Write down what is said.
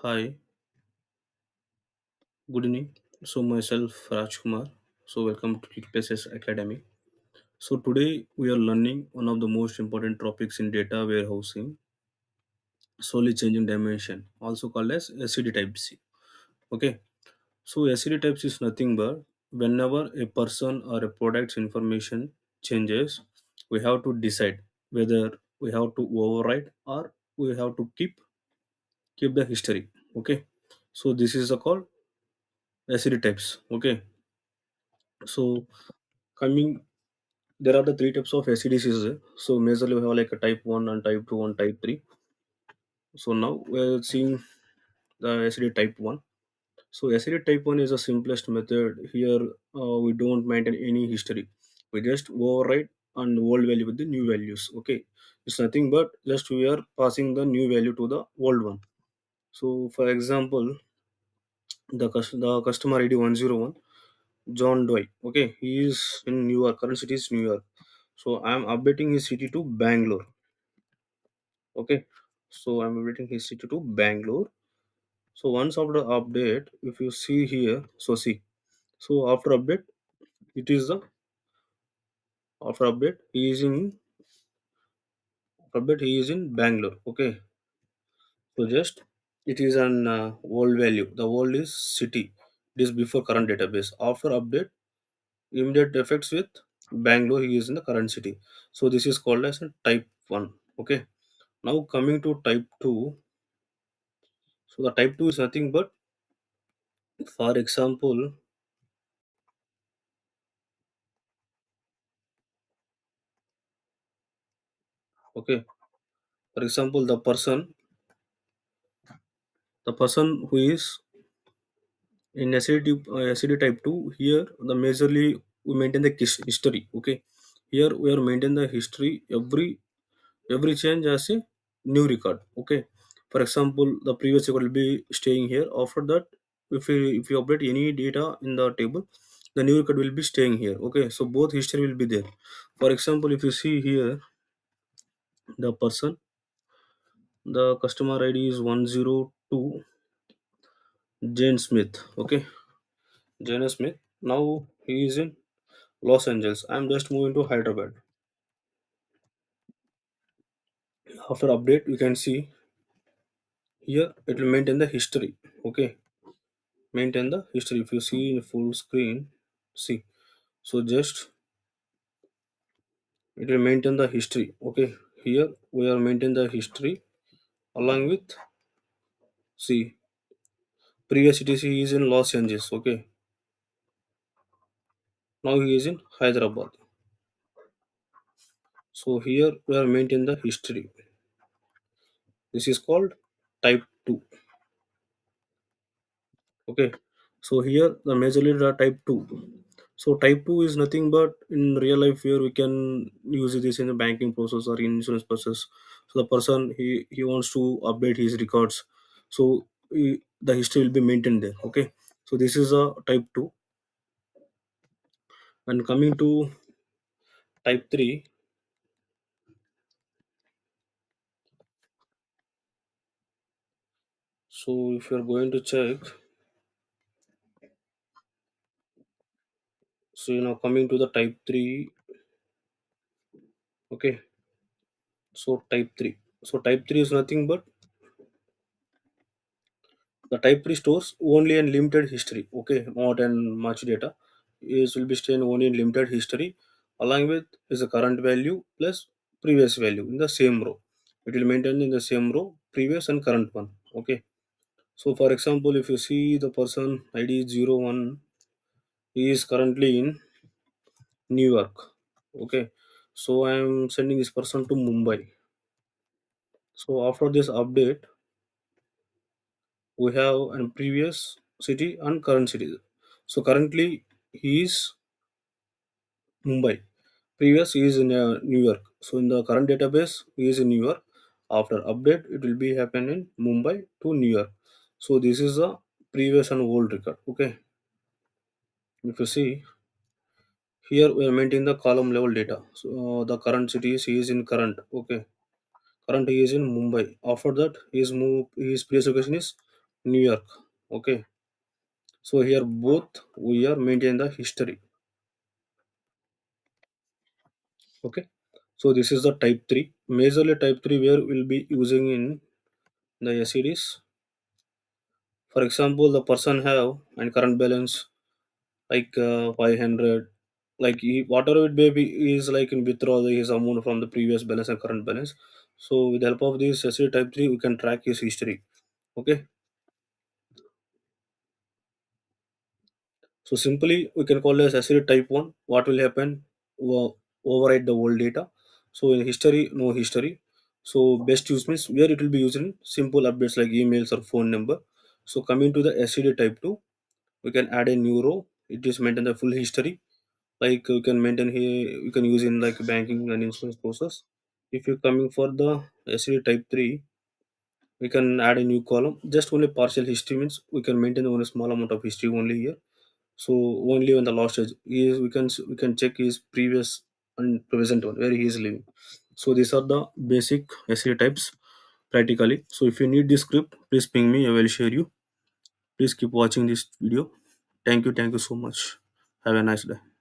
Hi, good evening. So myself Rajkumar. So welcome to Places Academy. So today we are learning one of the most important topics in data warehousing, slowly changing dimension, also called as SCD Types. Okay. So SCD Types is nothing but whenever a person or a product's information changes, we have to decide whether we have to override or we have to keep the history. Okay. So this is a called SCD types. Okay. So coming, there are the three types of SCDs. So majorly we have like a type 1 and type 2 and type 3. So now we're seeing the SCD type 1. So SCD type 1 is the simplest method. Here we don't maintain any history. We just override and old value with the new values. Okay. It's nothing but just we are passing the new value to the old one. So for example, the customer ID 101, John Doe. Okay, he is in New York. Current city is New York. So I am updating his city to Bangalore. Okay, so I'm updating his city to Bangalore. So once after update, if you see here, so see, so it is the after update he is in Bangalore. Okay, so just it is an old value. The old is city. It is before current database. After update, immediate effects with Bangalore. He is in the current city. So this is called as a type one. Okay. Now coming to type two. So the type two is nothing but, for example, okay, for example, the person who is in SCD type 2, here the majorly we maintain the history. Okay, here we are maintain the history. Every change as a new record. Okay, for example, the previous record will be staying here. After that, if you update any data in the table, the new record will be staying here. Okay, so both history will be there. For example, if you see here, the person, the customer ID is 102 Jane Smith. Okay, Jane Smith. Now he is in Los Angeles. I'm just moving to Hyderabad. After update, you can see here it will maintain the history. Okay, maintain the history. If you see in full screen, see. So just it will maintain the history. Okay, here we are maintain the history along with, see, previous CTC is in Los Angeles. Okay, now he is in Hyderabad. So here we are maintain the history. This is called type 2. Okay, so here the majorly the type 2. So type 2 is nothing but in real life where we can use this in the banking process or in insurance process. So the person he wants to update his records, so the history will be maintained there. Okay, so this is a type 2. And coming to type 3, so if you're going to check, so coming to the type 3. Okay, so type 3, so type 3 is nothing but the type restores only in limited history. Okay, not in much data. Is will be staying only in limited history, along with is the current value plus previous value in the same row. It will maintain in the same row previous and current one. Okay. So for example, if you see the person ID 01, he is currently in New York. Okay. So I am sending this person to Mumbai. So after this update, we have a previous city and current city. So currently he is Mumbai. Previous he is in New York. So in the current database he is in New York. After update it will be happen in Mumbai to New York. So this is the previous and old record. Okay. If you see here we are maintaining the column level data. So the current city is he is in current. Okay. Current he is in Mumbai. After that his previous location is New York. Okay. So here both we are maintain the history. Okay. So this is the type 3. Majorly type 3 where we'll be using in the SCDs. For example, the person have and current balance like 500, like whatever it may be is like in withdraw his amount from the previous balance and current balance. So with the help of this SCD type 3, we can track his history. Okay. So simply we can call as SCD type 1. What will happen? Overwrite the old data. So in history, no history. So best use means where it will be used in simple updates like emails or phone number. So coming to the SCD type 2, we can add a new row. It is maintain the full history. Like you can maintain here, you can use in like banking and insurance process. If you're coming for the SCD type 3, we can add a new column. Just only partial history means we can maintain only small amount of history only here. So only on the last stage we can check his previous and present one where he is living. So these are the basic SCD types practically. So if you need this script, please ping me, I will share you. Please keep watching this video. Thank you so much. Have a nice day.